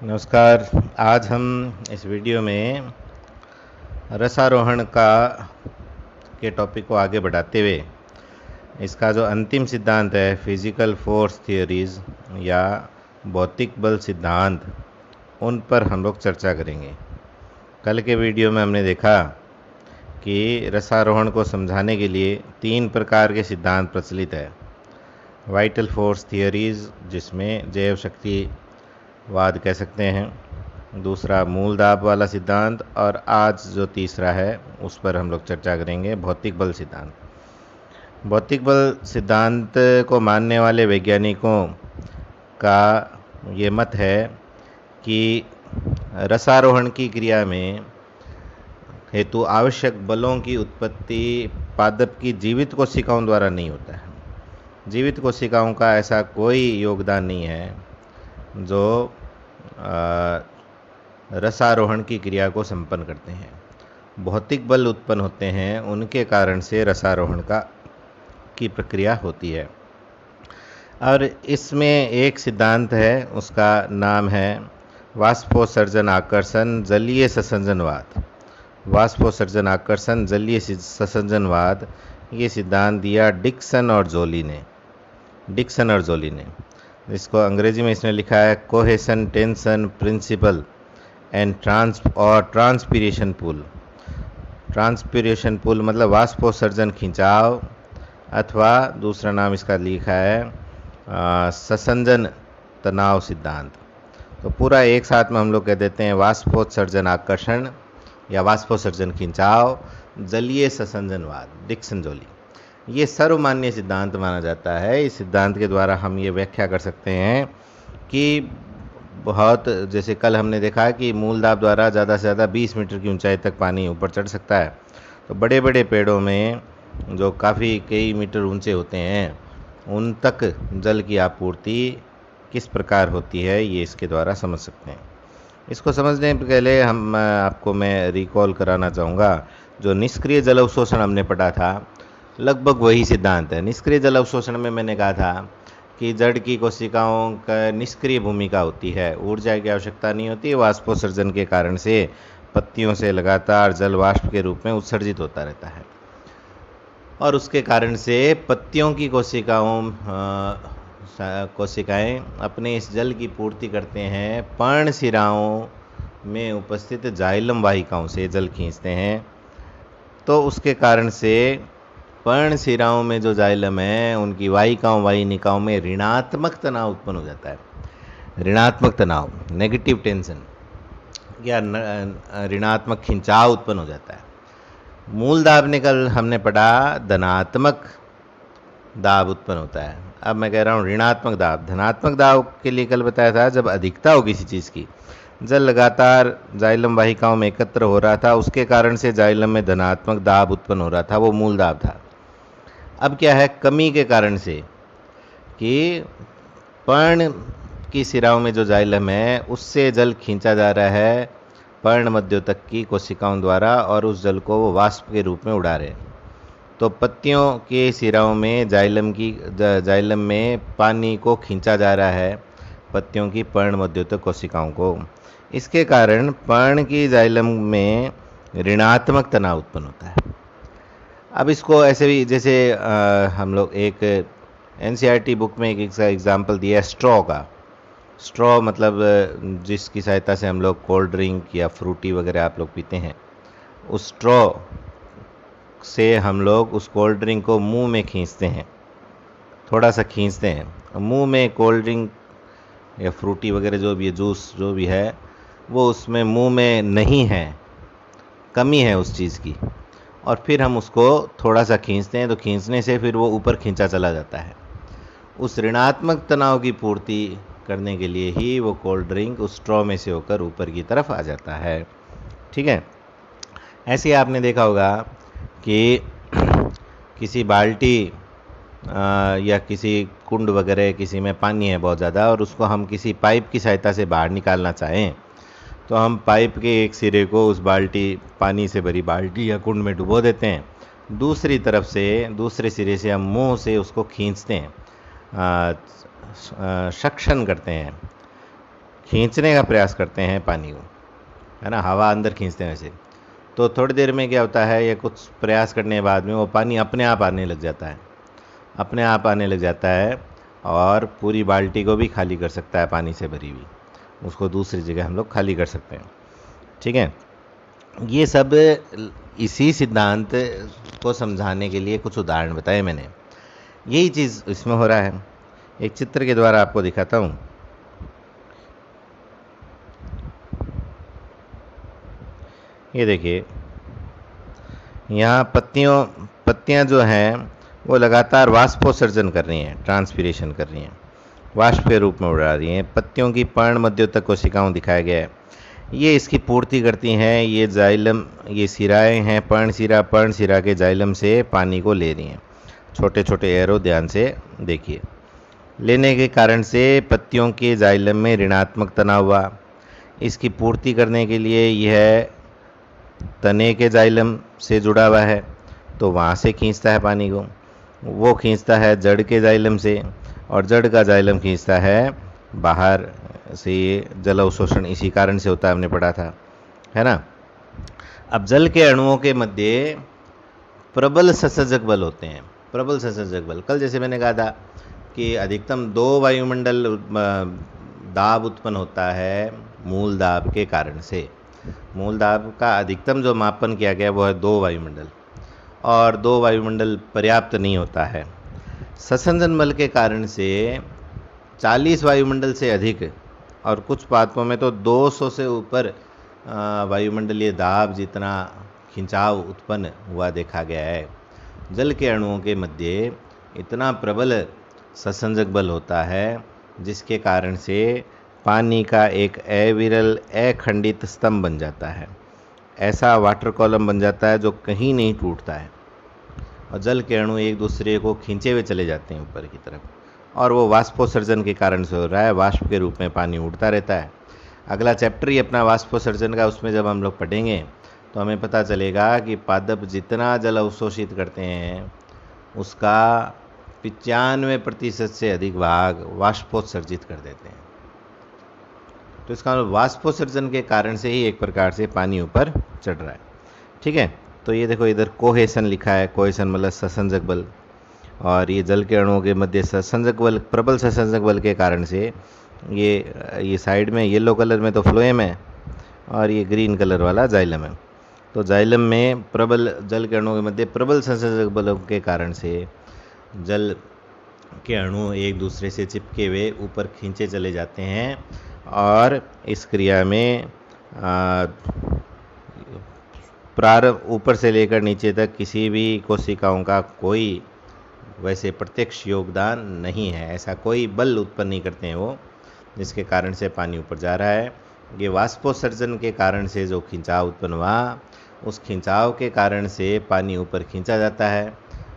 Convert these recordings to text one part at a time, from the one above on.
नमस्कार। आज हम इस वीडियो में रसारोहण का के टॉपिक को आगे बढ़ाते हुए इसका जो अंतिम सिद्धांत है फिजिकल फोर्स थियोरीज या भौतिक बल सिद्धांत, उन पर हम लोग चर्चा करेंगे। कल के वीडियो में हमने देखा कि रसारोहण को समझाने के लिए 3 प्रकार के सिद्धांत प्रचलित है। वाइटल फोर्स थियोरीज, जिसमें जैव शक्ति वाद कह सकते हैं, दूसरा मूल दाब वाला सिद्धांत, और आज जो तीसरा है उस पर हम लोग चर्चा करेंगे, भौतिक बल सिद्धांत। भौतिक बल सिद्धांत को मानने वाले वैज्ञानिकों का ये मत है कि रसारोहण की क्रिया में हेतु आवश्यक बलों की उत्पत्ति पादप की जीवित कोशिकाओं द्वारा नहीं होता है। जीवित कोशिकाओं का ऐसा कोई योगदान नहीं है जो रसारोहण की क्रिया को संपन्न करते हैं। भौतिक बल उत्पन्न होते हैं, उनके कारण से रसारोहण की प्रक्रिया होती है। और इसमें एक सिद्धांत है, उसका नाम है वाष्पोत्सर्जन आकर्षण जलीय ससंजनवाद। वाष्पोत्सर्जन आकर्षण जलीय ससंजनवाद, ये सिद्धांत दिया डिक्सन और जोली ने। इसको अंग्रेजी में इसने लिखा है cohesion tension principle and transpiration pull. Transpiration pull मतलब वाष्पोत्सर्जन खिंचाव, अथवा दूसरा नाम इसका लिखा है ससंजन तनाव सिद्धांत। तो पूरा एक साथ में हम लोग कह देते हैं वाष्पोत्सर्जन आकर्षण या वाष्पोत्सर्जन खिंचाव जलीय ससंजनवाद, डिक्सन जोली। ये सर्वमान्य सिद्धांत माना जाता है। इस सिद्धांत के द्वारा हम ये व्याख्या कर सकते हैं कि बहुत, जैसे कल हमने देखा कि मूल दाब द्वारा ज़्यादा से ज़्यादा 20 मीटर की ऊंचाई तक पानी ऊपर चढ़ सकता है। तो बड़े बड़े पेड़ों में जो काफ़ी कई मीटर ऊंचे होते हैं, उन तक जल की आपूर्ति किस प्रकार होती है, ये इसके द्वारा समझ सकते हैं। इसको समझने के पहले मैं रिकॉल कराना चाहूँगा, जो निष्क्रिय जल अवशोषण हमने पढ़ा था, लगभग वही सिद्धांत है। निष्क्रिय जल अवशोषण में मैंने कहा था कि जड़ की कोशिकाओं का निष्क्रिय भूमिका होती है, ऊर्जा की आवश्यकता नहीं होती। वाष्पोत्सर्जन के कारण से पत्तियों से लगातार जल वाष्प के रूप में उत्सर्जित होता रहता है, और उसके कारण से पत्तियों की कोशिकाएं अपने इस जल की पूर्ति करते हैं, पर्णशिराओं में उपस्थित जाइलम वाहिकाओं से जल खींचते हैं। तो उसके कारण से पर्णशिराओं में जो जाइलम है, उनकी वाहिनिकाओं में ऋणात्मक तनाव उत्पन्न हो जाता है। ऋणात्मक तनाव, नेगेटिव टेंशन या ऋणात्मक खिंचाव उत्पन्न हो जाता है। मूल दाब ने कल हमने पढ़ा धनात्मक दाब उत्पन्न होता है। अब मैं कह रहा हूँ ऋणात्मक दाब। धनात्मक दाब के लिए कल बताया था जब अधिकता हो किसी चीज़ की, जल लगातार जाइलम वाहिकाओं में एकत्र हो रहा था, उसके कारण से जाइलम में धनात्मक दाब उत्पन्न हो रहा था, वो मूल दाब था। अब क्या है, कमी के कारण से कि पर्ण की शिराओं में जो जाइलम है उससे जल खींचा जा रहा है पर्ण मध्योतक की कोशिकाओं द्वारा, और उस जल को वो वाष्प के रूप में उड़ा रहे हैं। तो पत्तियों के शिराओं में जाइलम में पानी को खींचा जा रहा है, पत्तियों की पर्ण मध्योतक कोशिकाओं को। इसके कारण पर्ण की जाइलम में ऋणात्मक तनाव उत्पन्न होता है। अब इसको ऐसे भी, जैसे हम लोग एक एनसीईआरटी बुक में एक एग्जाम्पल दिया है स्ट्रॉ का। स्ट्रॉ मतलब जिसकी सहायता से हम लोग कोल्ड ड्रिंक या फ्रूटी वगैरह आप लोग पीते हैं, उस स्ट्रॉ से हम लोग उस कोल्ड ड्रिंक को मुंह में खींचते हैं, थोड़ा सा खींचते हैं। मुंह में कोल्ड ड्रिंक या फ्रूटी वगैरह जो भी है, जूस जो भी है, वो उसमें मुंह में नहीं है, कमी है उस चीज़ की, और फिर हम उसको थोड़ा सा खींचते हैं, तो खींचने से फिर वो ऊपर खींचा चला जाता है। उस ऋणात्मक तनाव की पूर्ति करने के लिए ही वो कोल्ड ड्रिंक उस स्ट्रॉ में से होकर ऊपर की तरफ आ जाता है। ठीक है। ऐसे ही आपने देखा होगा कि किसी बाल्टी या किसी कुंड वगैरह, किसी में पानी है बहुत ज़्यादा, और उसको हम किसी पाइप की सहायता से बाहर निकालना चाहें, तो हम पाइप के एक सिरे को उस पानी से भरी बाल्टी या कुंड में डुबो देते हैं, दूसरी तरफ से दूसरे सिरे से हम मुंह से उसको खींचते हैं, सक्शन करते हैं, खींचने का प्रयास करते हैं पानी को, है ना, हवा अंदर खींचते हैं वैसे, तो थोड़ी देर में क्या होता है, ये कुछ प्रयास करने के बाद में वो पानी अपने आप आने लग जाता है, अपने आप आने लग जाता है, और पूरी बाल्टी को भी खाली कर सकता है पानी से भरी हुई, उसको दूसरी जगह हम लोग खाली कर सकते हैं। ठीक है, ये सब इसी सिद्धांत को समझाने के लिए कुछ उदाहरण बताए मैंने। यही चीज़ इसमें हो रहा है। एक चित्र के द्वारा आपको दिखाता हूँ। ये देखिए, यहाँ पत्तियाँ जो हैं वो लगातार वाष्पोत्सर्जन कर रही हैं, ट्रांसपीरेशन कर रही हैं, वाष्प के रूप में उड़ा रही हैं। पत्तियों की पर्णमध्योतक कोशिकाओं दिखाया गया है, ये इसकी पूर्ति करती हैं। ये जाइलम, ये सिराएँ हैं, पर्णशिरा के जाइलम से पानी को ले रही हैं। छोटे छोटे एरो ध्यान से देखिए। लेने के कारण से पत्तियों के जाइलम में ऋणात्मक तनाव हुआ। इसकी पूर्ति करने के लिए यह तने के जाइलम से जुड़ा हुआ है, तो वहाँ से खींचता है पानी को। वो खींचता है जड़ के जाइलम से, और जड़ का जाइलम खींचता है बाहर से। ये जल अवशोषण इसी कारण से होता है, हमने पढ़ा था, है ना। अब जल के अणुओं के मध्य प्रबल संसर्जक बल होते हैं। प्रबल संसर्जक बल, कल जैसे मैंने कहा था कि अधिकतम 2 वायुमंडल दाब उत्पन्न होता है मूल दाब के कारण से। मूल दाब का अधिकतम जो मापन किया गया वो है 2 वायुमंडल, और 2 वायुमंडल पर्याप्त नहीं होता है। संसर्जन बल के कारण से 40 वायुमंडल से अधिक, और कुछ पात्रों में तो 200 से ऊपर वायुमंडलीय दाब जितना खिंचाव उत्पन्न हुआ देखा गया है। जल के अणुओं के मध्य इतना प्रबल संसर्जक बल होता है जिसके कारण से पानी का एक अविरल अखंडित स्तंभ बन जाता है। ऐसा वाटर कॉलम बन जाता है जो कहीं नहीं टूटता है, और जल के अणु एक दूसरे को खींचे हुए चले जाते हैं ऊपर की तरफ, और वो वाष्पोत्सर्जन के कारण से हो रहा है। वाष्प के रूप में पानी उड़ता रहता है। अगला चैप्टर ही अपना वाष्पोत्सर्जन का, उसमें जब हम लोग पढ़ेंगे तो हमें पता चलेगा कि पादप जितना जल अवशोषित करते हैं उसका 95% से अधिक भाग वाष्पोत्सर्जित कर देते हैं। तो इसका मतलब वाष्पोत्सर्जन के कारण से ही एक प्रकार से पानी ऊपर चढ़ रहा है। ठीक है, तो ये देखो इधर कोहेसन लिखा है। कोहेसन मतलब संसर्जक बल, और ये जल के अणुओं के मध्य संसर्जक बल, प्रबल संसर्जक बल के कारण से ये साइड में येलो कलर में तो फ्लोएम है, और ये ग्रीन कलर वाला जाइलम है। तो जाइलम में प्रबल, जल के अणुओं के मध्य प्रबल संसर्जक बलों के कारण से जल के अणु एक दूसरे से चिपके हुए ऊपर खींचे चले जाते हैं, और इस क्रिया में प्रारंभ ऊपर से लेकर नीचे तक किसी भी कोशिकाओं का कोई वैसे प्रत्यक्ष योगदान नहीं है। ऐसा कोई बल उत्पन्न नहीं करते हैं वो, जिसके कारण से पानी ऊपर जा रहा है। ये वाष्पोत्सर्जन के कारण से जो खिंचाव उत्पन्न हुआ, उस खिंचाव के कारण से पानी ऊपर खींचा जाता है,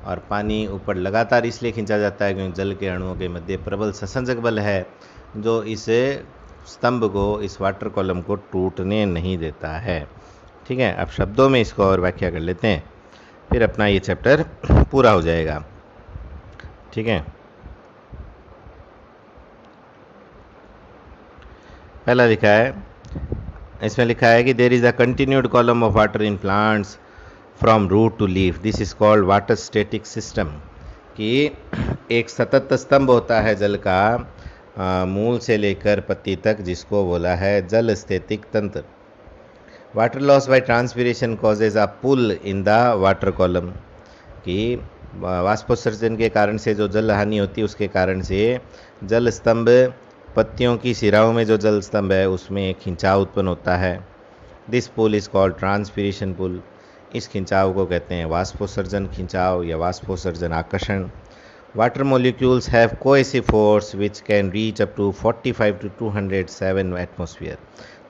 और पानी ऊपर लगातार इसलिए खींचा जाता है क्योंकि जल के अणुओं के मध्य प्रबल संसर्जक बल है जो इस स्तंभ को, इस वाटर कॉलम को टूटने नहीं देता है। ठीक है, अब शब्दों में इसको और व्याख्या कर लेते हैं, फिर अपना ये चैप्टर पूरा हो जाएगा। ठीक है, पहला लिखा है, इसमें लिखा है कि there is a continued column of water in plants from root to leaf, this is called water static system. कि एक सतत स्तंभ होता है जल का मूल से लेकर पत्ती तक, जिसको बोला है जल स्थितिक तंत्र। Water loss by transpiration causes a pull in the water column. कि वाष्पोत्सर्जन के कारण से जो जल हानि होती है उसके कारण से जल स्तंभ, पत्तियों की सिराओं में जो जल स्तंभ है उसमें एक खिंचाव उत्पन्न होता है। This pull is called transpiration pull. इस खिंचाव को कहते हैं वाष्पोत्सर्जन खिंचाव या वाष्पोत्सर्जन आकर्षण। Water molecules have cohesive force which can reach up to 45 to 207 atmosphere.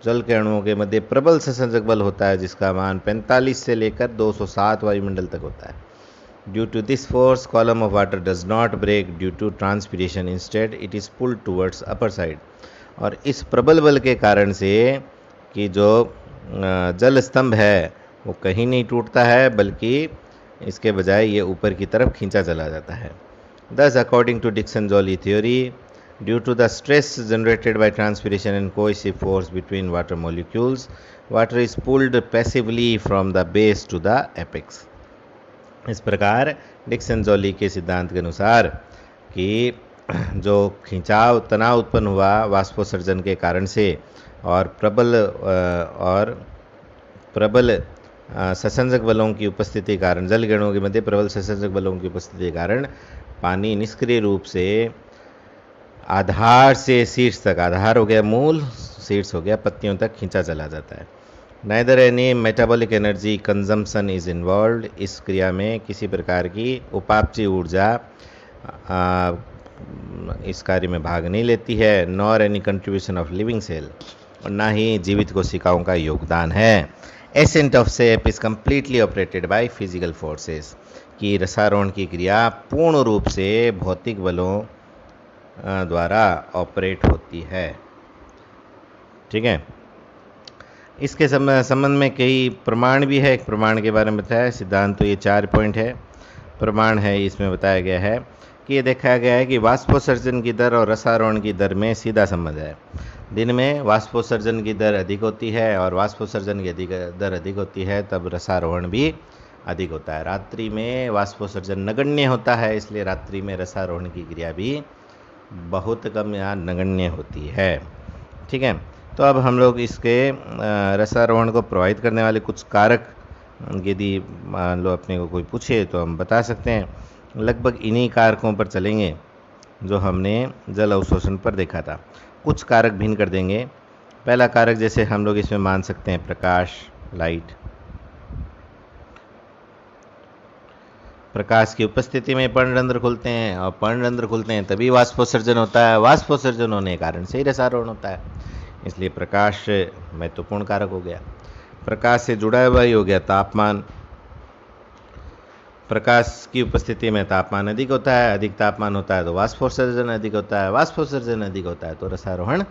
जल के अणुओं के मध्य प्रबल संसर्जक बल होता है जिसका मान 45 से लेकर 207 वायुमंडल तक होता है। Due to this force column of water does not break due to transpiration, instead it is pulled towards upper side. और इस प्रबल बल के कारण से कि जो जल स्तंभ है वो कहीं नहीं टूटता है, बल्कि इसके बजाय ये ऊपर की तरफ खींचा चला जाता है। Thus, according to Dixon-Joly theory, due to the stress generated by transpiration and cohesive force between water molecules, water is pulled passively from the base to the apex. इस प्रकार डिक्सन जॉली के सिद्धांत के अनुसार कि जो खिंचाव तनाव उत्पन्न हुआ वाष्पोत्सर्जन के कारण से और प्रबल ससंजक बलों की उपस्थिति के कारण, जल किरणों के मध्य प्रबल ससंजक बलों की उपस्थिति के कारण पानी निष्क्रिय रूप से आधार से शीर्ष तक, आधार हो गया मूल, शीर्ष हो गया पत्तियों तक खींचा चला जाता है। Neither any metabolic energy consumption is involved, इस क्रिया में किसी प्रकार की उपापचय ऊर्जा इस कार्य में भाग नहीं लेती है। Nor any contribution of living cell, और ना ही जीवित कोशिकाओं का योगदान है। Ascent of sap is completely operated by physical forces, कि रसारोहण की क्रिया पूर्ण रूप से भौतिक बलों द्वारा ऑपरेट होती है। ठीक है, इसके संबंध में कई प्रमाण भी है। एक प्रमाण के बारे में बताया, सिद्धांत तो ये 4 पॉइंट है। प्रमाण है इसमें बताया गया है कि ये देखा गया है कि वाष्पोत्सर्जन की दर और रसारोहण की दर में सीधा संबंध है। दिन में वाष्पोत्सर्जन की दर अधिक होती है और वाष्पोत्सर्जन की दर अधिक होती है तब रसारोहण भी अधिक होता है। रात्रि में वाष्पोत्सर्जन नगण्य होता है, इसलिए रात्रि में रसारोहण की क्रिया भी बहुत कम या नगण्य होती है। ठीक है, तो अब हम लोग इसके रसारोहण को प्रभावित करने वाले कुछ कारक यदि मान लो अपने को कोई पूछे तो हम बता सकते हैं। लगभग इन्हीं कारकों पर चलेंगे जो हमने जल अवशोषण पर देखा था। कुछ कारक भिन्न कर देंगे। पहला कारक जैसे हम लोग इसमें मान सकते हैं प्रकाश, लाइट। प्रकाश की उपस्थिति में पर्णरंध्र खुलते हैं और पर्णरंध्र खुलते हैं तभी वाष्पोत्सर्जन होता है। वाष्पोत्सर्जन होने के कारण से ही रसारोहण होता है, इसलिए प्रकाश महत्वपूर्ण कारक हो गया। प्रकाश से जुड़ा हुआ ही हो गया तापमान। प्रकाश की उपस्थिति में तापमान अधिक होता है, अधिक तापमान होता है तो वाष्पोत्सर्जन अधिक होता है, वाष्पोत्सर्जन अधिक होता है तो रसारोहण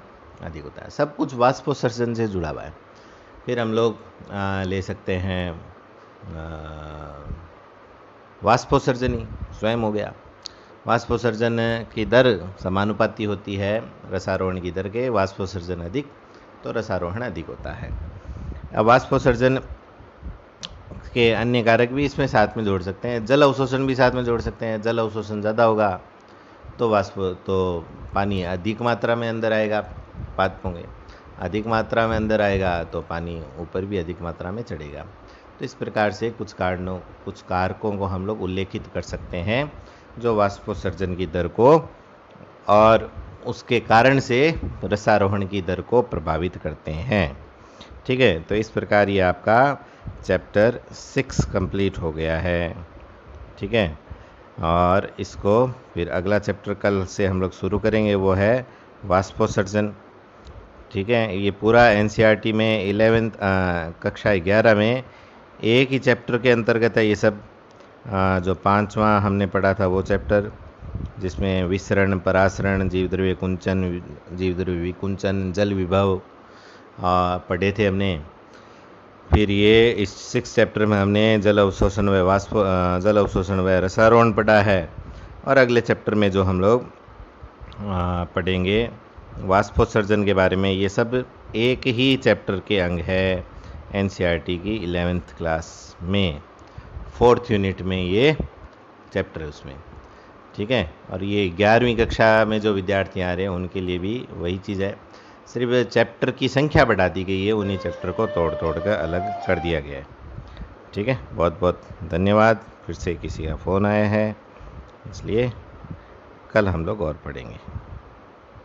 अधिक होता है। सब कुछ वाष्पोत्सर्जन से जुड़ा हुआ है। फिर हम लोग ले सकते हैं वाष्पोत्सर्जन ही स्वयं हो गया। वाष्पोत्सर्जन की दर समानुपाती होती है रसारोहण की दर के, वाष्पोत्सर्जन अधिक तो रसारोहण अधिक होता है। अब वाष्पोत्सर्जन के अन्य कारक भी इसमें साथ में जोड़ सकते हैं। जल अवशोषण भी साथ में जोड़ सकते हैं। जल अवशोषण ज़्यादा होगा तो पानी अधिक मात्रा में अंदर आएगा, पात होंगे, अधिक मात्रा में अंदर आएगा तो पानी ऊपर भी अधिक मात्रा में चढ़ेगा। तो इस प्रकार से कुछ कारकों को हम लोग उल्लेखित कर सकते हैं जो वाष्पोत्सर्जन की दर को और उसके कारण से रसारोहण की दर को प्रभावित करते हैं। ठीक है, तो इस प्रकार ये आपका चैप्टर 6 कंप्लीट हो गया है। ठीक है, और इसको फिर अगला चैप्टर कल से हम लोग शुरू करेंगे, वो है वाष्पोत्सर्जन। ठीक है, ये पूरा एनसीईआरटी में 11th कक्षा 11 में एक ही चैप्टर के अंतर्गत है ये सब। जो 5वां हमने पढ़ा था वो चैप्टर, जिसमें विसरण, परासरण, जीवद्रव्य कुंचन, जीवद्रव्य विकुंचन, जल विभव पढ़े थे हमने। फिर ये इस 6 चैप्टर में हमने जल अवशोषण व रसारोहण पढ़ा है। और अगले चैप्टर में जो हम लोग पढ़ेंगे वाष्पोत्सर्जन के बारे में, ये सब एक ही चैप्टर के अंग है एनसीईआरटी की 11th क्लास में, 4th यूनिट में ये चैप्टर है उसमें। ठीक है, और ये 11वीं कक्षा में जो विद्यार्थी आ रहे हैं उनके लिए भी वही चीज़ है, सिर्फ चैप्टर की संख्या बढ़ा दी गई है, उन्हीं चैप्टर को तोड़ कर अलग कर दिया गया है। ठीक है, बहुत बहुत धन्यवाद। फिर से किसी का फ़ोन आया है, इसलिए कल हम लोग और पढ़ेंगे।